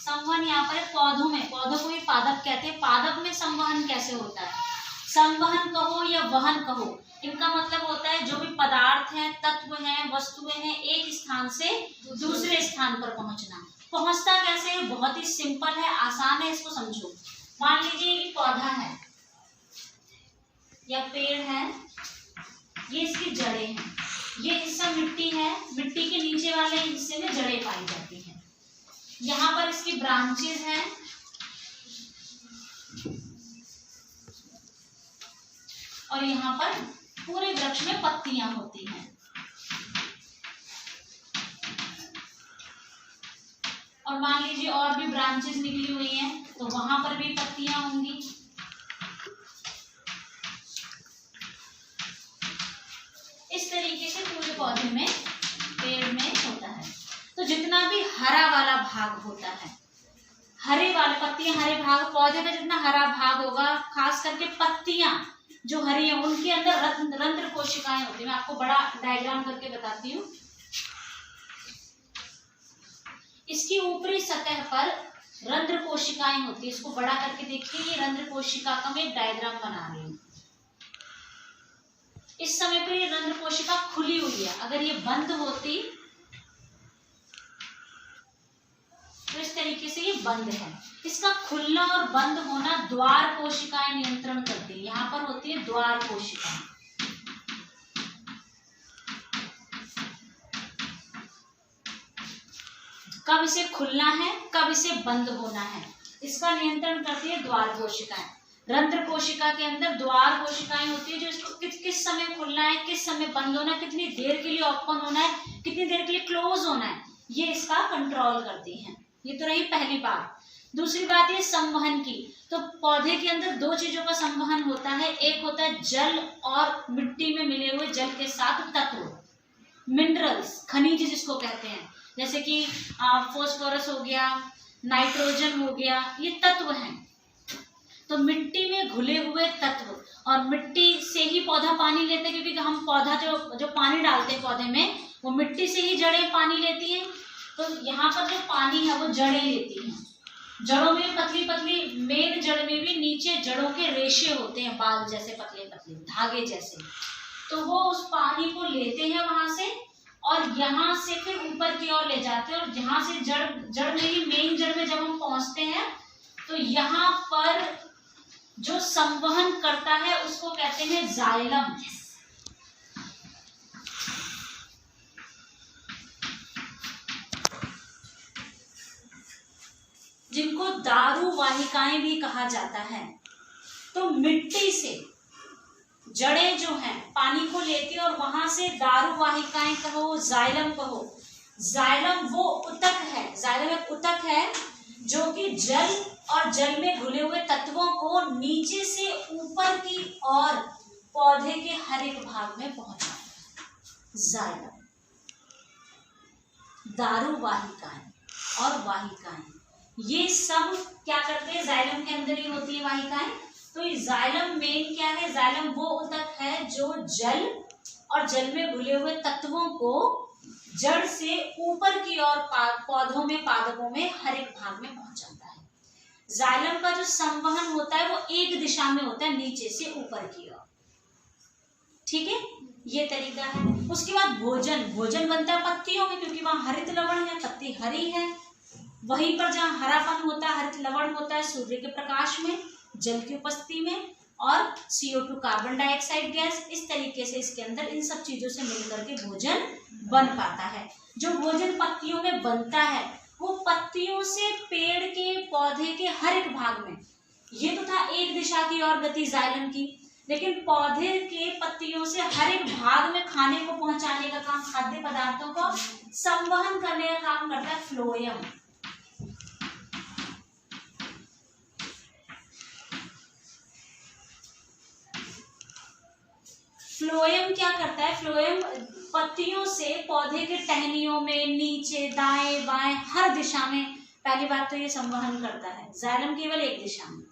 संवहन यहाँ पर पौधों में, पौधों को भी पादप कहते हैं। पादप में संवहन कैसे होता है? संवहन कहो या वहन कहो, इनका मतलब होता है जो भी पदार्थ हैं, तत्व हैं, वस्तुएं हैं, एक स्थान से दूसरे स्थान पर पहुंचना। पहुंचता कैसे है? बहुत ही सिंपल है, आसान है, इसको समझो। मान लीजिए ये पौधा है या पेड़ है, ये इसकी जड़ें हैं, ये हिस्सा मिट्टी है, मिट्टी के नीचे वाले हिस्से में जड़ें पाई जाती हैं। यहाँ पर इसकी ब्रांचेस हैं, और यहाँ पर पूरे वृक्ष में पत्तियां होती हैं। और मान लीजिए और भी ब्रांचेस निकली हुई हैं, तो वहां पर भी पत्तियां होंगी। इस तरीके से पूरे पौधे में, पेड़ में होता है। तो जितना भी हरा वाला भाग होता है, हरे वाले पत्तियां, हरे भाग, पौधे का जितना हरा भाग होगा, खास करके पत्तियां जो हरी है, उनके अंदर रंध्र कोशिकाएं होती है। मैं आपको बड़ा डायग्राम करके बताती हूँ। इसकी ऊपरी सतह पर रंध्र कोशिकाएं होती है। इसको बड़ा करके देखिए, ये रंध्र कोशिका का मैं एक डायग्राम बना रही हूँ। इस समय पर ये रंध्र कोशिका खुली हुई है, अगर ये बंद होती तो इस तरीके से ये बंद है। इसका खुलना और बंद होना द्वार कोशिकाएं नियंत्रण करती है। यहाँ पर होती है द्वार कोशिकाएं। कब इसे खुलना है, कब इसे बंद होना है, इसका नियंत्रण करती है द्वार कोशिकाएं। रंध्र कोशिका के अंदर द्वार कोशिकाएं होती है, जो इसको किस समय खुलना है, किस समय बंद होना है, कितनी देर के लिए ओपन होना है, कितनी देर के लिए क्लोज होना है, ये इसका कंट्रोल करती हैं। ये तो रही पहली बात। दूसरी बात है संवहन की। तो पौधे के अंदर दो चीजों का संवहन होता है। एक होता है जल और मिट्टी में मिले हुए जल के साथ तत्व, मिनरल्स, खनिज जिसको कहते हैं, जैसे कि फास्फोरस हो गया, नाइट्रोजन हो गया, ये तत्व हैं। तो मिट्टी में घुले हुए तत्व, और मिट्टी से ही पौधा पानी लेता है, क्योंकि हम पौधा जो पानी डालते हैं पौधे में, वो मिट्टी से ही जड़ें पानी लेती है। तो यहाँ पर जो पानी है वो जड़ें लेती हैं। जड़ों में पतली पतली, मेन जड़ में भी नीचे जड़ों के रेशे होते हैं, बाल जैसे पतले पतले, धागे जैसे। तो वो उस पानी को लेते हैं वहां से, और यहाँ से फिर ऊपर की ओर ले जाते हैं। और जहां से जड़ में ही, मेन जड़ में जब हम पहुंचते हैं, तो यहाँ पर जो संवहन करता है उसको कहते हैं जाइलम। जिनको दारू वाहिकाएं भी कहा जाता है। तो मिट्टी से जड़ें जो हैं पानी को लेती है, और वहां से दारू वाहिकाएं कहो, जाइलम कहो। जाइलम वो उतक है, जाइलम एक उतक है जो कि जल और जल में घुले हुए तत्वों को नीचे से ऊपर की ओर पौधे के हर एक भाग में पहुंचाता है। जाइलम, दारू वाहिकाएं और वाहिकाएं, ये सब क्या करते हैं? जाइलम के अंदर ही होती है वाहिकाएं। तो ये जाइलम मेन क्या है? जाइलम वो उतक है जो जल और जल में घुले हुए तत्वों को जड़ से ऊपर की ओर पौधों में, पादपों में हर एक भाग में पहुंचाता है। जाइलम का जो संवहन होता है वो एक दिशा में होता है, नीचे से ऊपर की ओर। ठीक है, ये तरीका है। उसके बाद भोजन बनता है पत्तियों में, क्योंकि वहां हरित लवण है, पत्ती हरी है। वहीं पर जहाँ हरापन होता है, हरित लवण होता है सूर्य के प्रकाश में, जल की उपस्थिति में, और CO2 कार्बन डाइऑक्साइड गैस। इस तरीके से इसके अंदर इन सब चीजों से मिलकर के भोजन बन पाता है। जो भोजन पत्तियों में बनता है वो पत्तियों से पेड़ के, पौधे के हर एक भाग में, ये तो था एक दिशा की और गति जाइलम की, लेकिन पौधे के पत्तियों से हर एक भाग में खाने को पहुंचाने का काम, खाद्य पदार्थों को संवहन करने का काम करता है फ्लोएम। फ्लोएम क्या करता है? फ्लोएम पत्तियों से पौधे के टहनियों में, नीचे, दाएं बाएं, हर दिशा में, पहली बात तो ये संवहन करता है। जाइलम केवल एक दिशा में,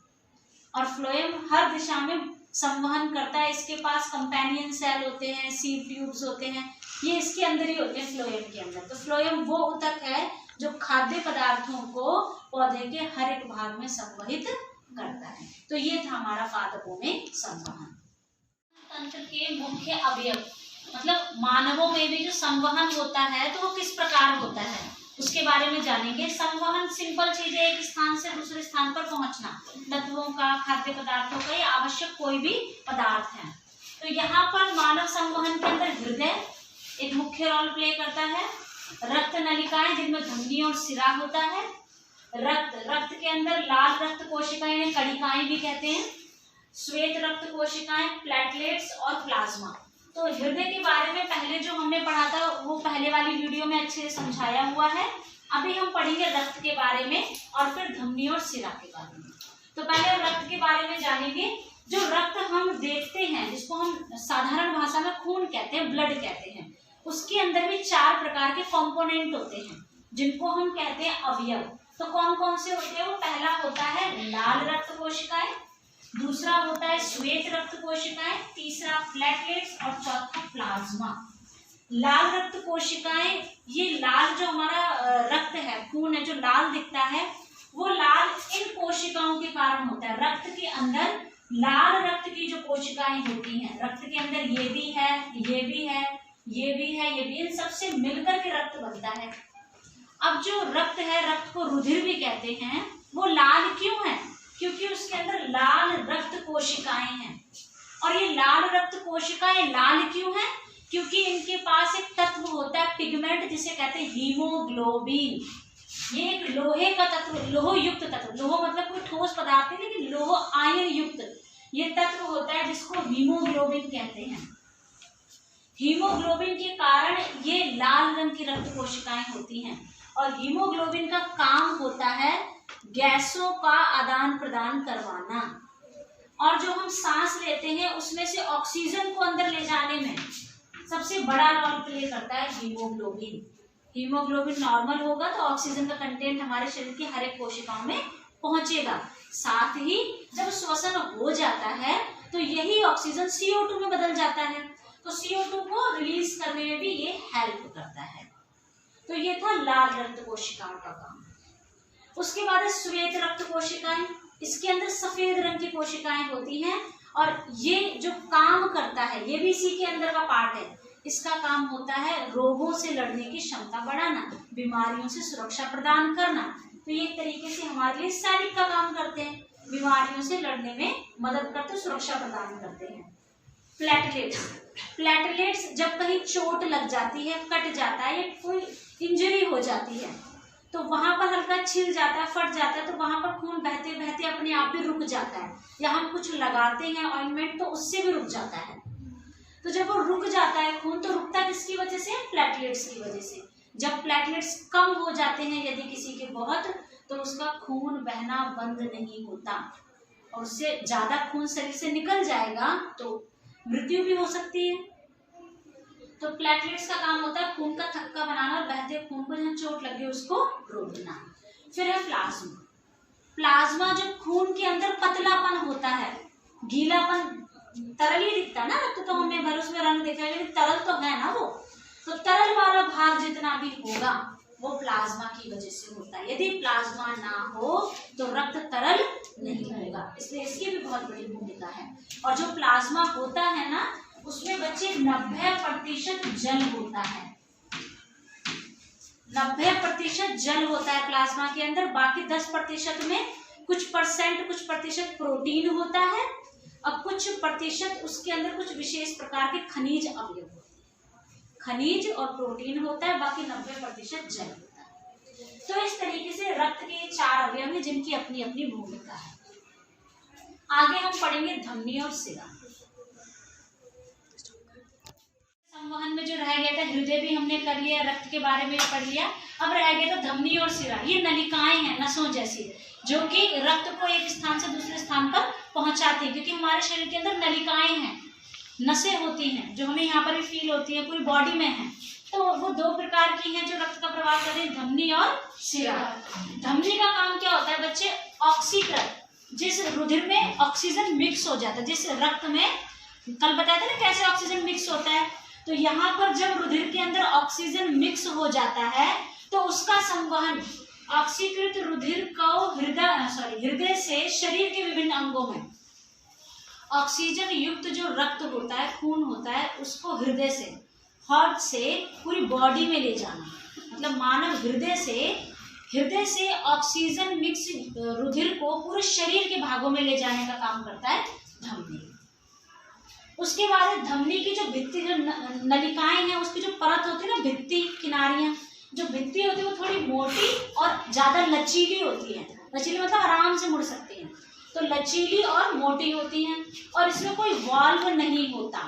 और फ्लोएम हर दिशा में संवहन करता है। इसके पास कंपेनियन सेल होते हैं, सीड ट्यूब्स होते हैं, ये इसके अंदर ही होते हैं, फ्लोएम के अंदर। तो फ्लोएम वो ऊतक है जो खाद्य पदार्थों को पौधे के हर एक भाग में संवहित करता है। तो ये था हमारा पादपों में संवहन। तंत्र के मुख्य अवयव मतलब मानवों में भी जो संवहन होता है तो वो किस प्रकार होता है उसके बारे में जानेंगे। संवहन सिंपल चीज है, एक स्थान से दूसरे स्थान पर पहुंचना, तत्वों का, खाद्य पदार्थों का या आवश्यक कोई भी पदार्थ है। तो यहाँ पर मानव संवहन के अंदर हृदय एक मुख्य रोल प्ले करता है, रक्त नलिकाएं जिनमें धमनी और सिरा होता है, रक्त के अंदर लाल रक्त कोशिकाएं कणिकाएं भी कहते हैं, श्वेत रक्त कोशिकाएं, प्लेटलेट्स और प्लाज्मा। तो हृदय के बारे में पहले जो हमने पढ़ा था वो पहले वाली वीडियो में अच्छे से समझाया हुआ है। अभी हम पढ़ेंगे रक्त के बारे में और फिर धमनी और सिरा के बारे में। तो पहले रक्त के बारे में जानेंगे। जो रक्त हम देखते हैं जिसको हम साधारण भाषा में खून कहते हैं, ब्लड कहते हैं, उसके अंदर भी 4 प्रकार के कंपोनेंट होते हैं जिनको हम कहते हैं अवयव। तो कौन कौन से होते हैं? वो पहला होता है लाल रक्त कोशिकाएं, दूसरा होता है श्वेत रक्त कोशिकाएं, तीसरा प्लेटलेट्स और चौथा प्लाज्मा। लाल रक्त कोशिकाएं, ये लाल जो हमारा रक्त है, खून है जो लाल दिखता है, वो लाल इन कोशिकाओं के कारण होता है। रक्त के अंदर लाल रक्त की जो कोशिकाएं होती हैं, रक्त के अंदर ये भी है, ये भी है, ये भी है, ये भी, इन सबसे मिलकर के रक्त बनता है। अब जो रक्त है, रक्त को रुधिर भी कहते हैं, वो लाल क्यों है? क्योंकि उसके अंदर लाल रक्त कोशिकाएं हैं। और ये लाल रक्त कोशिकाएं लाल क्यों हैं? क्योंकि इनके पास एक तत्व होता है पिगमेंट जिसे कहते हैं हीमोग्लोबिन। ये एक लोहे का तत्व, लोह युक्त तत्व, लोह मतलब कोई ठोस पदार्थ है लेकिन लोह आयन युक्त ये तत्व होता है जिसको हीमोग्लोबिन कहते हैं। हीमोग्लोबिन के कारण ये लाल रंग की रक्त कोशिकाएं होती हैं। और हीमोग्लोबिन का काम होता है गैसों का आदान प्रदान करवाना, और जो हम सांस लेते हैं उसमें से ऑक्सीजन को अंदर ले जाने में सबसे बड़ा रोल प्ले करता है हीमोग्लोबिन। हीमोग्लोबिन नॉर्मल होगा तो ऑक्सीजन का कंटेंट हमारे शरीर की हर एक कोशिकाओं में पहुंचेगा। साथ ही जब श्वसन हो जाता है तो यही ऑक्सीजन CO2 में बदल जाता है, तो CO2 को रिलीज करने में भी ये हेल्प करता है। तो ये था लाल रक्त कोशिकाओं का काम। उसके बाद है श्वेत रक्त कोशिकाएं। इसके अंदर सफेद रंग की कोशिकाएं होती हैं और ये जो काम करता है ये भी इसी के अंदर का पार्ट है। इसका काम होता है रोगों से लड़ने की क्षमता बढ़ाना, बीमारियों से सुरक्षा प्रदान करना। तो ये एक तरीके से हमारे लिए सैनिक का काम करते हैं, बीमारियों से लड़ने में मदद करते, सुरक्षा प्रदान करते हैं। प्लेटलेट्स जब कहीं चोट लग जाती है, कट जाता है या कोई इंजरी हो जाती है तो वहां पर हल्का छिल जाता है, फट जाता है, तो वहां पर खून बहते बहते अपने आप ही रुक जाता है, या हम कुछ लगाते हैं ऑइंटमेंट तो उससे भी रुक जाता है। तो जब वो रुक जाता है खून तो रुकता किसकी वजह से? प्लेटलेट्स की वजह से। जब प्लेटलेट्स कम हो जाते हैं यदि किसी के बहुत, तो उसका खून बहना बंद नहीं होता और उससे ज्यादा खून शरीर से निकल जाएगा तो मृत्यु भी हो सकती है। तो प्लेटलेट्स का काम होता है खून का थक्का बनाना और बहते खून को जहाँ चोट लगे उसको रोकना। फिर है प्लाज्मा। प्लाज्मा जो खून के अंदर पतलापन होता है, गीलापन, तरल ही दिखता है ना, रक्त तो हमने भर उसमें रंग देखा है लेकिन तरल तो है ना वो, तो तरल वाला भाग जितना भी होगा वो प्लाज्मा की वजह से होता है। यदि प्लाज्मा ना हो तो रक्त तरल नहीं होगा, इसलिए इसकी भी बहुत बड़ी भूमिका है। और जो प्लाज्मा होता है ना उसमें बच्चे 90% जल होता है, 90% जल होता है प्लाज्मा के अंदर। बाकी 10% में कुछ प्रतिशत प्रोटीन होता है और कुछ प्रतिशत उसके अंदर कुछ विशेष प्रकार के खनिज अवयव होते हैं। खनिज और प्रोटीन होता है, बाकी 90% जल होता है। तो इस तरीके से रक्त के 4 अवयव हैं जिनकी अपनी अपनी भूमिका है। आगे हम पढ़ेंगे धमनी और सिरा। संवहन में जो रह गया था हृदय भी हमने कर लिया, रक्त के बारे में पढ़ लिया, अब रह गया था धमनी और सिरा। ये नलिकाएं हैं नसों जैसी जो कि रक्त को एक स्थान से दूसरे स्थान पर पहुंचाती है, क्योंकि हमारे शरीर के अंदर नलिकाएं हैं, नसें होती हैं जो हमें यहाँ पर भी फील होती है, पूरी बॉडी में है। तो वो 2 प्रकार की हैं जो रक्त का प्रवाह कर रही है, धमनी और सिरा। धमनी का काम क्या होता है बच्चे? ऑक्सीकरण, जिस रुधिर में ऑक्सीजन मिक्स हो जाता है, जिस रक्त में कल बताया था ना कैसे ऑक्सीजन मिक्स होता है, तो यहाँ पर जब रुधिर के अंदर ऑक्सीजन मिक्स हो जाता है तो उसका संवहन ऑक्सीकृत रुधिर को हृदय से शरीर के विभिन्न अंगों में ऑक्सीजन युक्त जो रक्त होता है, खून होता है, उसको हृदय से, हार्ट से पूरी बॉडी में ले जाना। मतलब मानव हृदय से ऑक्सीजन मिक्स रुधिर को पूरे शरीर के भागों में ले जाने का काम करता है धमनी। उसके बाद धमनी की जो भित्ति, जो नलिकाएं हैं, उसकी जो परत होती है ना, भित्ति किनारियां, जो भित्ति होती है वो थोड़ी मोटी और ज्यादा लचीली होती है। लचीली मतलब आराम से मुड़ सकती है, तो लचीली और मोटी होती हैं, और इसमें कोई वाल्व नहीं होता।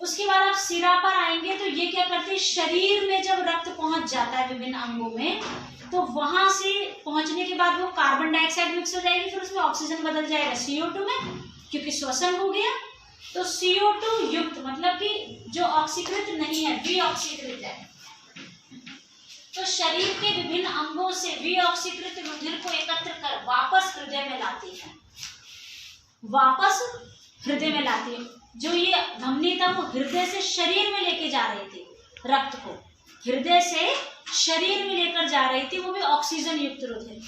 उसके बाद आप सिरा पर आएंगे तो ये क्या करते हैं, शरीर में जब रक्त पहुंच जाता है विभिन्न अंगों में, तो वहां से पहुंचने के बाद वो कार्बन डाइऑक्साइड मिक्स हो जाएगी, फिर उसमें ऑक्सीजन बदल जाएगा CO2 में, क्योंकि श्वसन हो गया। तो CO2 युक्त मतलब कि जो ऑक्सीकृत नहीं है, विऑक्सीकृत है, तो शरीर के विभिन्न अंगों से विऑक्सीकृत रुधिर को एकत्र कर वापस हृदय में लाती है, जो ये धमनी था वो हृदय से शरीर में लेके जा रही थी, रक्त को हृदय से शरीर में लेकर जा रही थी, वो भी ऑक्सीजन युक्त रुधिर।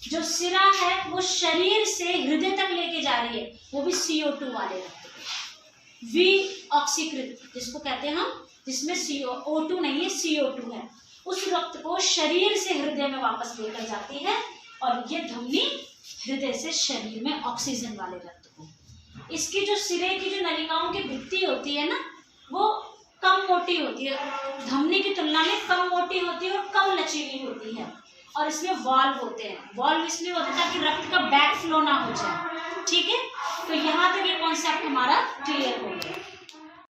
जो सिरा है वो शरीर से हृदय तक लेके जा रही है, वो भी CO2 वाले रक्त को, विऑक्सीकृत जिसको कहते हैं हम, जिसमें O2 नहीं है, CO2 है, उस रक्त को शरीर से हृदय में वापस लेकर जाती है। और ये धमनी हृदय से शरीर में ऑक्सीजन वाले रक्त को, इसकी जो सिरे की जो नलिकाओं की भित्ति होती है ना, वो कम मोटी होती है, धमनी की तुलना में कम मोटी होती है और कम लचीली होती है, और इसमें वाल्व होते हैं। वाल्व इसलिए होता है ताकि रक्त का बैक फ्लो ना हो जाए। ठीक है, तो यहाँ तक ये कॉन्सेप्ट हमारा क्लियर हो गया।